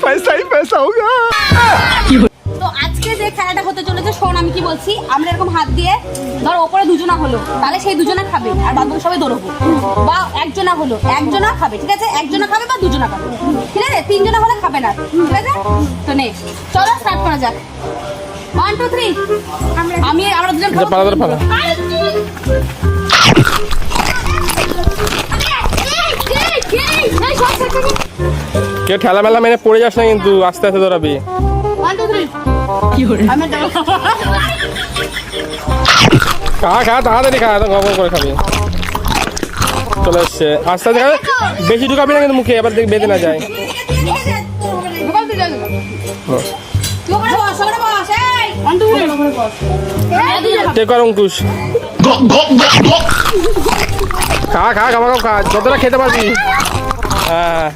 पैसा ही पैसा होगा। তো আজকে যে খেলাটা হতে চলেছে শোন আমি কি বলছি, আমরা এরকম হাত দিয়ে ধর ওপরে দুজনা হলো, তাহলে সেই দুজনা খাবে আর বাদ বাকি সবাই দৌড়বো, বা একজনা হলো একজনা খাবে, ঠিক আছে? একজনা খাবে বা দুজনা খাবে, ঠিক আছে? তিনজনা হলে খাবে না, ঠিক আছে? তো নেক্সট চলো স্টার্ট করা যাক। 1 2 3 আমরা দুজন খাবো। কে ঠেলা মেলা মেনে পড়ে যাস না কিন্তু, আস্তে আস্তে দৌড়াবি। 1 2 3 কি হলো? আমি দাও খা তাড়াতাড়ি খা, গপ করে খাবি। চলে এসছে, আস্তে আস্তে খাবে, বেশি ঢুকাবি না কিন্তু মুখে, আবার দেখ বেঁধে না যায়। টেক কর অঙ্কুশ, খা যতটা খেতে পারবি। হ্যাঁ